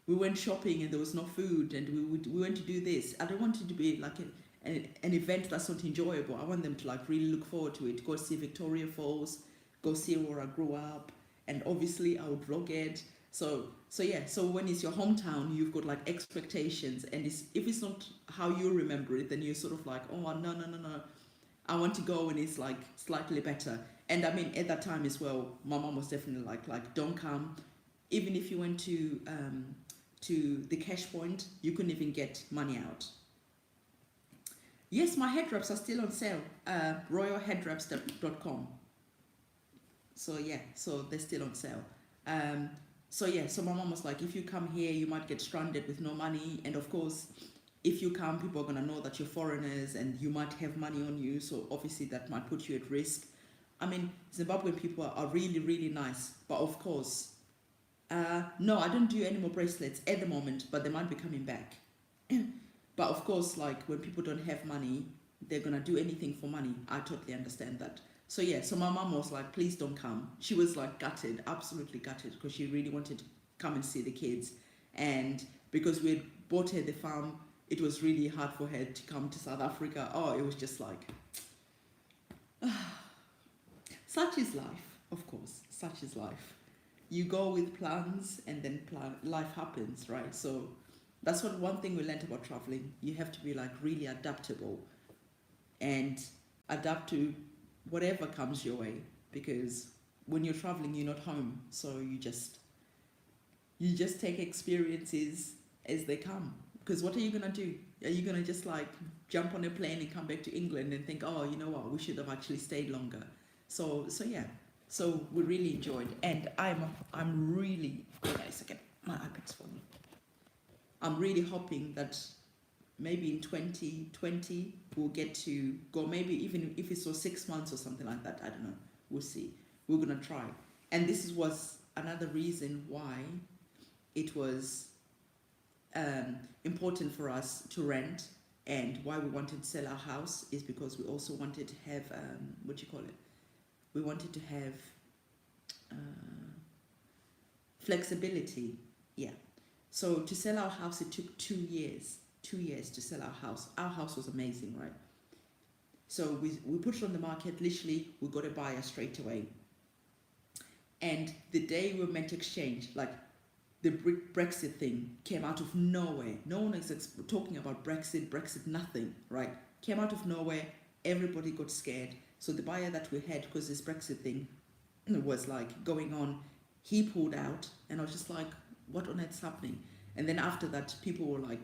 we went shopping and there was no food and we went to do this. I don't want it to be like an event that's not enjoyable. I want them to like really look forward to it. Go see Victoria Falls, go see where I grew up, and obviously I would vlog it. So yeah, so when it's your hometown, you've got like expectations, and if it's not how you remember it, then you're sort of like, oh no, I want to go and it's like slightly better. And I mean, at that time as well, my mom was definitely like don't come. Even if you went to the cash point, you couldn't even get money out. Yes, my head wraps are still on sale. royalheadwraps.com. So yeah, so they're still on sale. So yeah, so my mom was like, if you come here, you might get stranded with no money. And of course, if you come, people are going to know that you're foreigners and you might have money on you. So obviously that might put you at risk. I mean, Zimbabwean people are really nice. But of course, no, I don't do any more bracelets at the moment, but they might be coming back. But of course, like when people don't have money, they're going to do anything for money. I totally understand that. So yeah, so my mom was like, please don't come. She was like gutted, absolutely gutted, because she really wanted to come and see the kids. And because we had bought her the farm, it was really hard for her to come to South Africa. Oh, it was just like, such is life, of course, such is life. You go with plans and then life happens, right? So that's one thing we learned about traveling. You have to be like really adaptable and adapt to whatever comes your way, because when you're traveling, you're not home. So you just take experiences as they come. Because what are you going to do? Are you going to just like jump on a plane and come back to England and think, oh, you know what, we should have actually stayed longer? So yeah. So we really enjoyed, and I'm really, wait a second, my iPad's falling. I'm really hoping that maybe in 2020 we'll get to go, maybe even if it's for 6 months or something like that. I don't know. We'll see. We're gonna try. And this was another reason why it was important for us to rent, and why we wanted to sell our house is because we also wanted to have we wanted to have flexibility. Yeah. So to sell our house, it took 2 years. 2 years to sell our house. Our house was amazing, right? So we put it on the market. Literally, we got a buyer straight away. And the day we were meant to exchange, like the Brexit thing came out of nowhere. No one is talking about Brexit, nothing, right? Came out of nowhere. Everybody got scared. So the buyer that we had, because this Brexit thing was like going on, he pulled out, and I was just like, what on earth's happening? And then after that, people were like,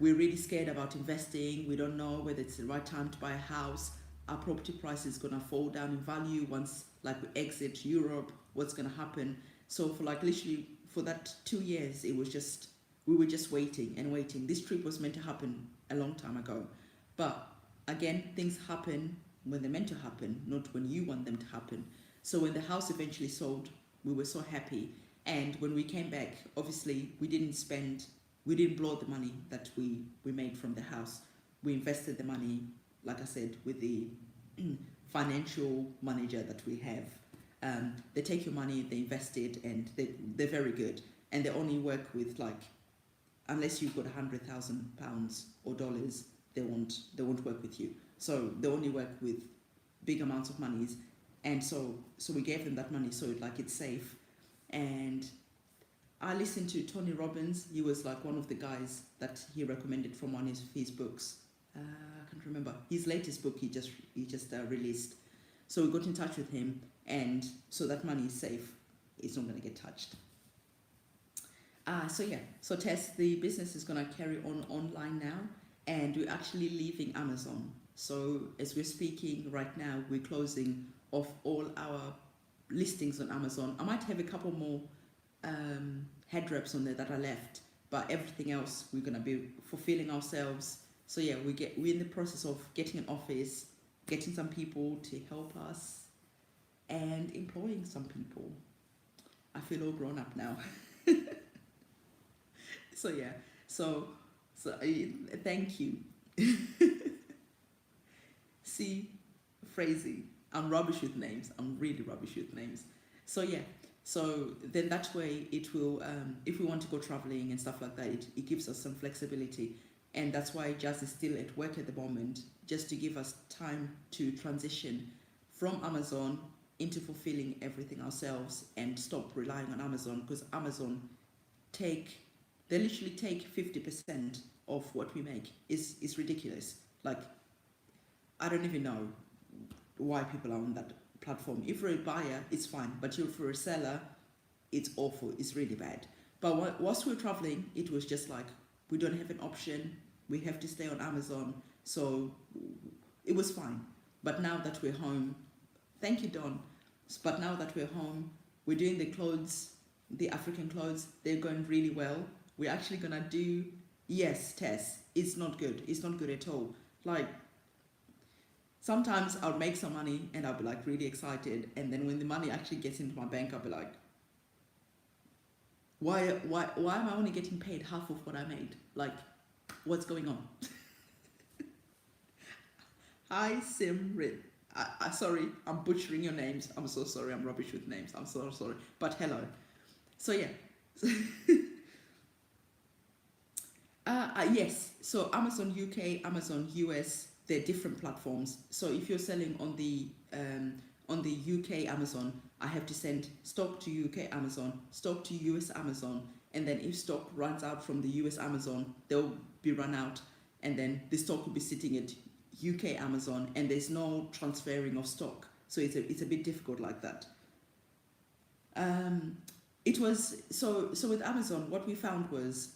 we're really scared about investing. We don't know whether it's the right time to buy a house. Our property price is going to fall down in value once like we exit Europe, what's going to happen. So for like literally for that 2 years, it was just, we were just waiting and waiting. This trip was meant to happen a long time ago. But again, things happen when they're meant to happen, not when you want them to happen. So when the house eventually sold, we were so happy. And when we came back, obviously we didn't blow the money that we made from the house. We invested the money, like I said, with the financial manager that we have. They take your money, they invest it, and they're very good. And they only work with, like, unless you've got £100,000 or dollars, they won't work with you. So they only work with big amounts of monies. And so we gave them that money, so like it's safe. And I listened to Tony Robbins. He was like one of the guys that he recommended from one of his books. I can't remember his latest book. He just released. So we got in touch with him, and so that money is safe. It's not going to get touched. So Tess, the business is going to carry on online now, and we're actually leaving Amazon. So as we're speaking right now, we're closing off all our listings on Amazon. I might have a couple more head wraps on there that are left, but everything else we're going to be fulfilling ourselves. So yeah, we're in the process of getting an office, getting some people to help us, and employing some people. I feel all grown up now. So yeah, so thank you. See, phrasing. I'm rubbish with names. I'm really rubbish with names. So yeah, so then that way it will, if we want to go traveling and stuff like that, it gives us some flexibility. And that's why Jazz is still at work at the moment, just to give us time to transition from Amazon into fulfilling everything ourselves and stop relying on Amazon, because Amazon they literally take 50% of what we make. It's ridiculous. Like, I don't even know why people are on that platform. If you're a buyer, it's fine, but if you're a seller, it's awful. It's really bad. But whilst we were traveling, it was just like, we don't have an option. We have to stay on Amazon. So it was fine. But now that we're home, thank you, Don. But now that we're home, we're doing the clothes, the African clothes. They're going really well. We're actually going to do, yes, Tess, it's not good. It's not good at all. Like, sometimes I'll make some money and I'll be like really excited. And then when the money actually gets into my bank, I'll be like, why am I only getting paid half of what I made? Like, what's going on? Hi, Simrit. Sorry, I'm butchering your names. I'm so sorry. I'm rubbish with names. I'm so sorry. But hello. So yeah. Yes. So Amazon UK, Amazon US, they're different platforms. So if you're selling on the UK Amazon, I have to send stock to UK Amazon, stock to US Amazon, and then if stock runs out from the US Amazon, they'll be run out, and then the stock will be sitting at UK Amazon, and there's no transferring of stock. So it's a bit difficult like that. It was so with Amazon, what we found was,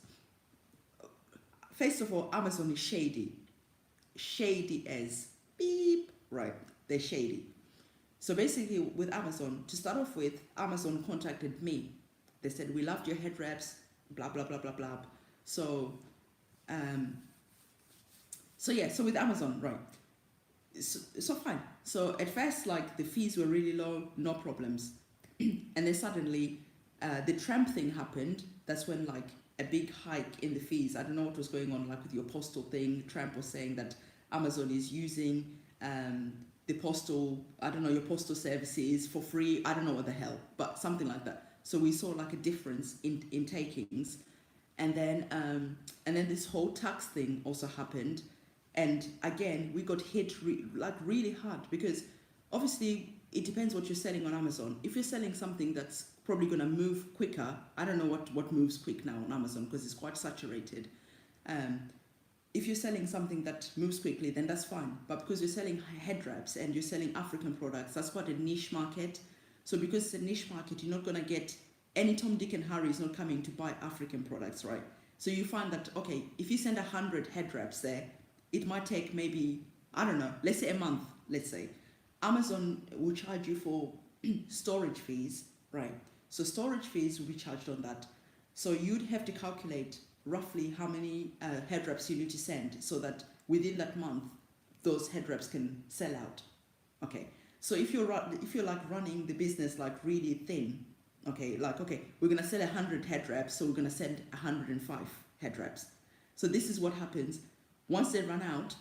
first of all, Amazon is shady as beep, right? They're shady. So basically with Amazon, to start off with, Amazon contacted me. They said, we loved your head wraps, blah, blah, blah, blah, blah. So yeah, so with Amazon, right. So fine. So at first, like, the fees were really low, no problems. And then suddenly the Trump thing happened. That's when, like, a big hike in the fees. I don't know what was going on, like with your postal thing. Trump was saying that Amazon is using the postal, I don't know, your postal services for free. I don't know what the hell, but something like that. So we saw like a difference in takings. And then this whole tax thing also happened. And again, we got hit really hard, because obviously it depends what you're selling on Amazon. If you're selling something that's probably going to move quicker, I don't know what moves quick now on Amazon, because it's quite saturated. If you're selling something that moves quickly, then that's fine. But because you're selling head wraps and you're selling African products, that's quite a niche market. So because it's a niche market, you're not going to get any Tom, Dick and Harry is not coming to buy African products, right? So you find that, okay, if you send 100 head wraps there, it might take maybe, I don't know, let's say a month, let's say. Amazon will charge you for storage fees, right? So storage fees will be charged on that. So you'd have to calculate roughly how many head wraps you need to send so that within that month, those head wraps can sell out. Okay. So if you're like running the business like really thin, okay, like, okay, we're going to sell 100 head wraps, so we're going to send 105 head wraps. So this is what happens. Once they run out,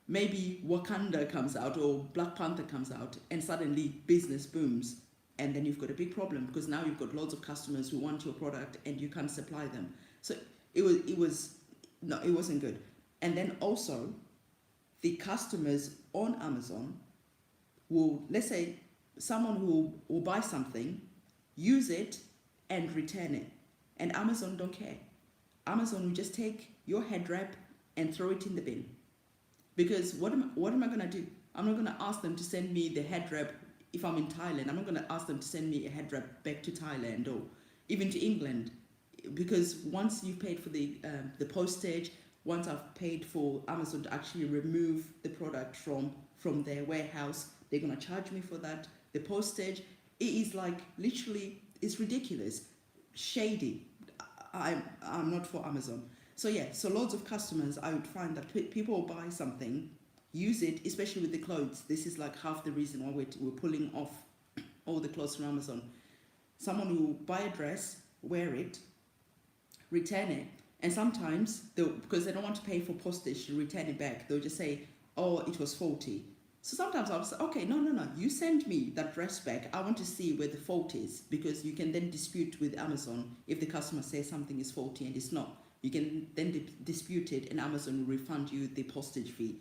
maybe Wakanda comes out or Black Panther comes out, and suddenly business booms. And then you've got a big problem because now you've got loads of customers who want your product and you can't supply them. So it wasn't good. And then also the customers on Amazon will, let's say someone who will buy something, use it and return it. And Amazon don't care. Amazon will just take your head wrap and throw it in the bin. Because what am I going to do? I'm not going to ask them to send me the head wrap. If I'm in Thailand, I'm not going to ask them to send me a head wrap back to Thailand or even to England, because once you've paid for the postage, once I've paid for Amazon to actually remove the product from their warehouse, they're going to charge me for that. The postage, it is like literally, it's ridiculous, shady. I'm not for Amazon. So yeah, so loads of customers, I would find that people buy something, use it, especially with the clothes. This is like half the reason why we're pulling off all the clothes from Amazon. Someone will buy a dress, wear it, return it, and sometimes because they don't want to pay for postage to return it back, they'll just say, oh, it was faulty. So sometimes I'll say, okay, no, you send me that dress back. I want to see where the fault is, because you can then dispute with Amazon if the customer says something is faulty and it's not. You can then dispute it and Amazon will refund you the postage fee.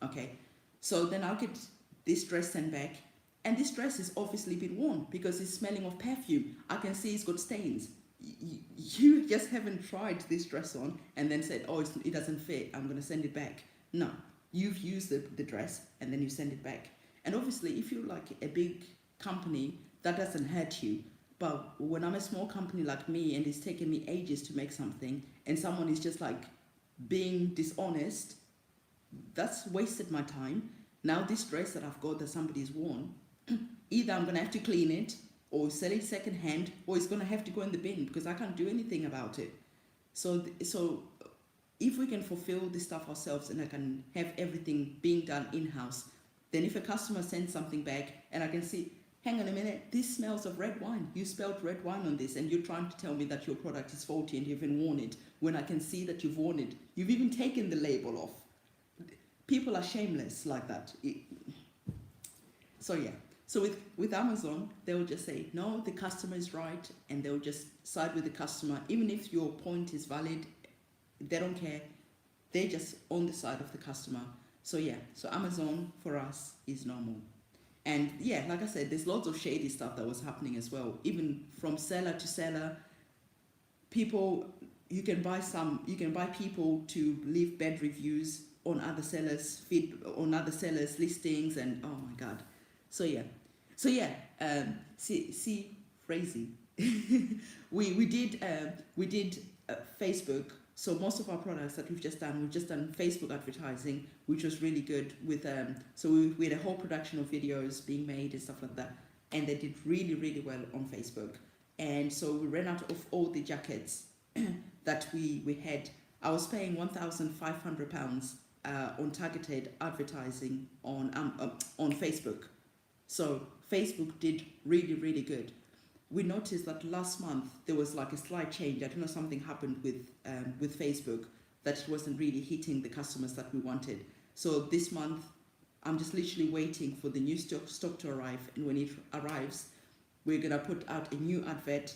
Okay, so then I'll get this dress sent back, and this dress has obviously been worn because it's smelling of perfume. I can see it's got stains. You just haven't tried this dress on and then said, oh, it doesn't fit, I'm going to send it back. No, you've used the dress and then you send it back. And obviously, if you're like a big company, that doesn't hurt you. But when I'm a small company like me and it's taken me ages to make something and someone is just like being dishonest, that's wasted my time. Now this dress that I've got that somebody's worn, either I'm going to have to clean it or sell it second hand, or it's going to have to go in the bin because I can't do anything about it. So if we can fulfill this stuff ourselves and I can have everything being done in-house, then if a customer sends something back and I can see, hang on a minute, this smells of red wine. You spelled red wine on this and you're trying to tell me that your product is faulty and you've even worn it, when I can see that you've worn it. You've even taken the label off. People are shameless like that. So yeah, so with Amazon, they'll just say, no, the customer is right, and they'll just side with the customer. Even if your point is valid, they don't care. They're just on the side of the customer. So yeah, so Amazon for us is normal. And yeah, like I said, there's lots of shady stuff that was happening as well. Even from seller to seller, people, you can buy people to leave bad reviews on other sellers' listings, and oh my god. So yeah, see crazy. we did Facebook. So most of our products that we've just done Facebook advertising, which was really good. With so we had a whole production of videos being made and stuff like that, and they did really well on Facebook. And so we ran out of all the jackets that we had. I was paying £1,500 on targeted advertising on Facebook. So Facebook did really good. We noticed that last month there was like a slight change. I don't know, something happened with Facebook that it wasn't really hitting the customers that we wanted. So this month, I'm just literally waiting for the new stock to arrive, and when it arrives, we're gonna put out a new advert,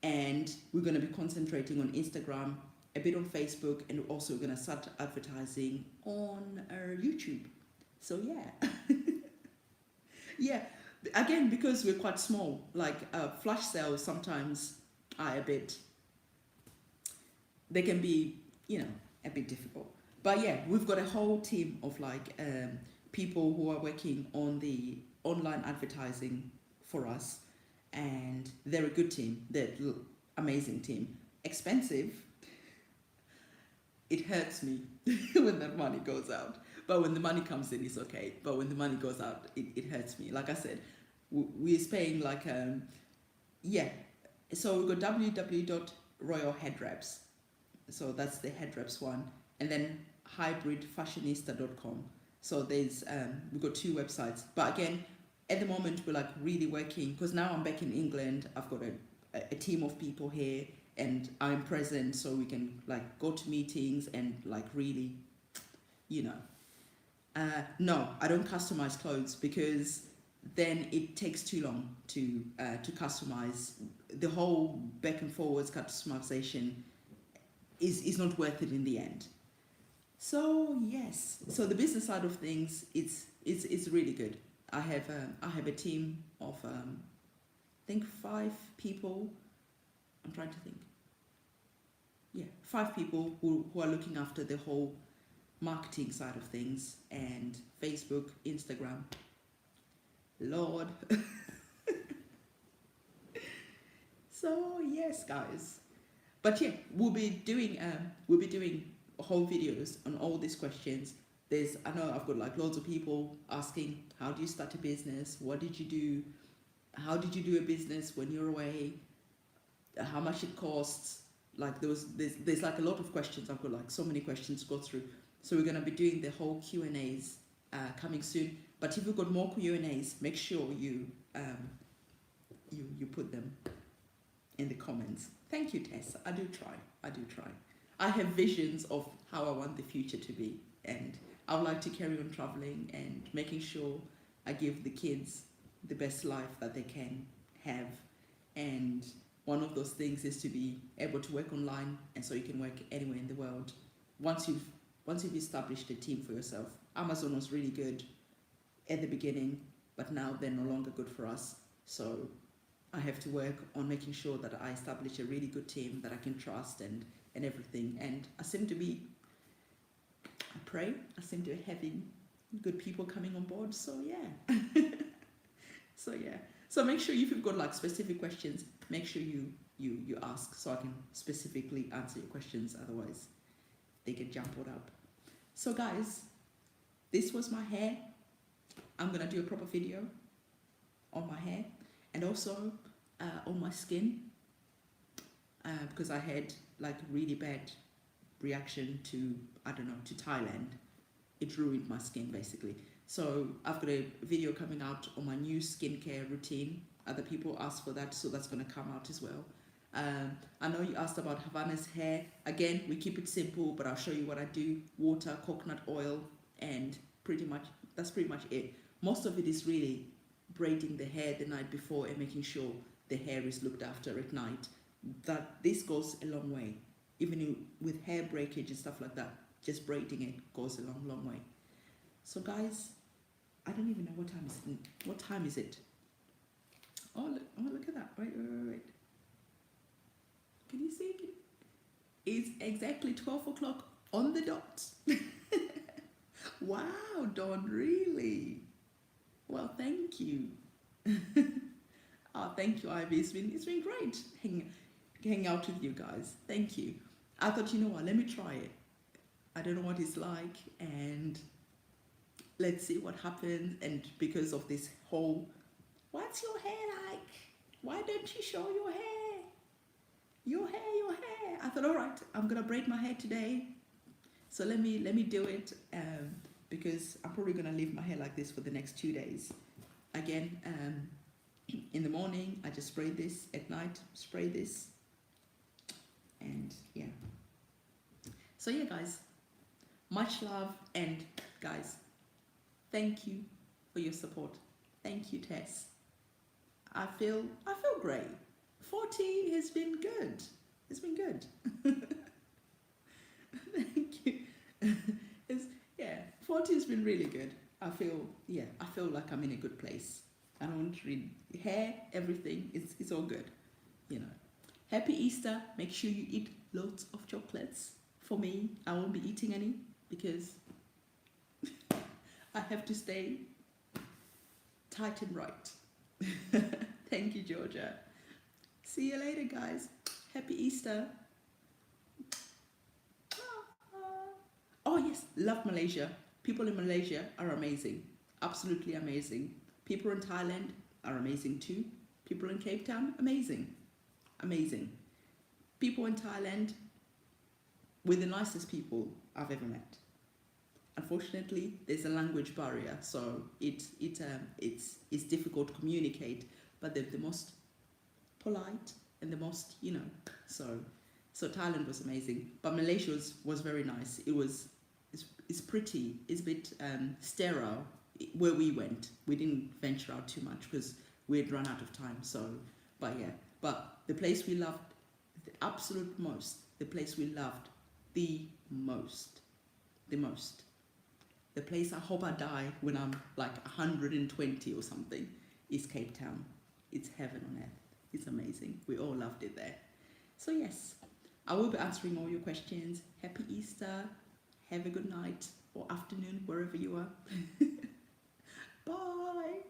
and we're gonna be concentrating on Instagram, a bit on Facebook, and also gonna start advertising on our YouTube. So yeah, yeah. Again, because we're quite small, like flash sales sometimes are they can be, a bit difficult. But yeah, we've got a whole team of like people who are working on the online advertising for us, and they're a good team. They're amazing team. Expensive. It hurts me when that money goes out. But when the money comes in, it's okay. But when the money goes out, it hurts me. Like I said, we're paying like yeah. So we got www.royalheadwraps. So that's the headwraps one, and then hybridfashionista.com. So there's we've got two websites, but again, at the moment we're like really working because now I'm back in England. I've got a team of people here, and I'm present, so we can like go to meetings and like really, you know. No, I don't customize clothes because then it takes too long to customize. The whole back and forwards customization is not worth it in the end. So yes, so the business side of things, it's really good. I have a team of I think 5 people. I'm trying to think. Yeah, 5 people who are looking after the whole marketing side of things, and Facebook, Instagram. Lord. So yes, guys. But yeah, we'll be doing whole videos on all these questions. I know I've got like loads of people asking, how do you start a business? What did you do? How did you do a business when you're away? How much it costs? Like there's like a lot of questions. I've got like so many questions to go through. So we're gonna be doing the whole Q&As coming soon. But if you've got more Q&As, make sure you put them in the comments. Thank you, Tess. I do try. I have visions of how I want the future to be, and I would like to carry on traveling and making sure I give the kids the best life that they can have. And one of those things is to be able to work online, and so you can work anywhere in the world. Once you've established a team for yourself. Amazon was really good at the beginning, but now they're no longer good for us. So I have to work on making sure that I establish a really good team that I can trust and everything. And I seem to be having good people coming on board. So yeah. So make sure if you've got like specific questions, make sure you ask so I can specifically answer your questions. Otherwise, they get jumbled up. So guys, this was my hair. I'm gonna do a proper video on my hair and also on my skin because I had like really bad reaction to Thailand. It ruined my skin basically. So I've got a video coming out on my new skincare routine. Other people asked for that, so that's gonna come out as well. I know you asked about Havana's hair. Again, we keep it simple, but I'll show you what I do. Water, coconut oil, and that's pretty much it. Most of it is really braiding the hair the night before and making sure the hair is looked after at night. This goes a long way. Even with hair breakage and stuff like that, just braiding it goes a long, long way. So guys, I don't even know what time is it. What time is it? Oh, look at that. Wait. Can you see it? It's exactly 12 o'clock on the dot. Wow, Dawn, really? Well, thank you. Oh, thank you, Ivy. It's been great hanging out with you guys. Thank you. I thought, you know what, let me try it. I don't know what it's like, and let's see what happens. And because of this whole, what's your hair like? Why don't you show your hair? Your hair. I thought, all right, I'm gonna braid my hair today. So let me do it because I'm probably gonna leave my hair like this for the next 2 days. Again, in the morning I just spray this, at night spray this, and yeah. So yeah, guys, much love, and guys, thank you for your support. Thank you, Tess. I feel great. 40 has been good. It's been good. Thank you. 40 has been really good. I feel like I'm in a good place. I don't really hair, everything. It's all good. You know. Happy Easter. Make sure you eat loads of chocolates. For me, I won't be eating any because I have to stay tight and right. Thank you, Georgia. See you later, guys. Happy Easter. Oh yes, love Malaysia. People in Malaysia are amazing. Absolutely amazing. People in Thailand, are amazing too. People in Cape Town, amazing. Amazing. People in Thailand were the nicest people I've ever met. Unfortunately, there's a language barrier, so it's difficult to communicate, but they're the most polite and the most, so Thailand was amazing. But Malaysia was very nice. It's pretty. It's a bit sterile where we went. We didn't venture out too much because we had run out of time. So, but the place we loved the absolute most, the place we loved the most, the place I hope I die when I'm like 120 or something, is Cape Town. It's heaven on earth. It's amazing. We all loved it there. So yes, I will be answering all your questions. Happy Easter. Have a good night or afternoon, wherever you are. Bye.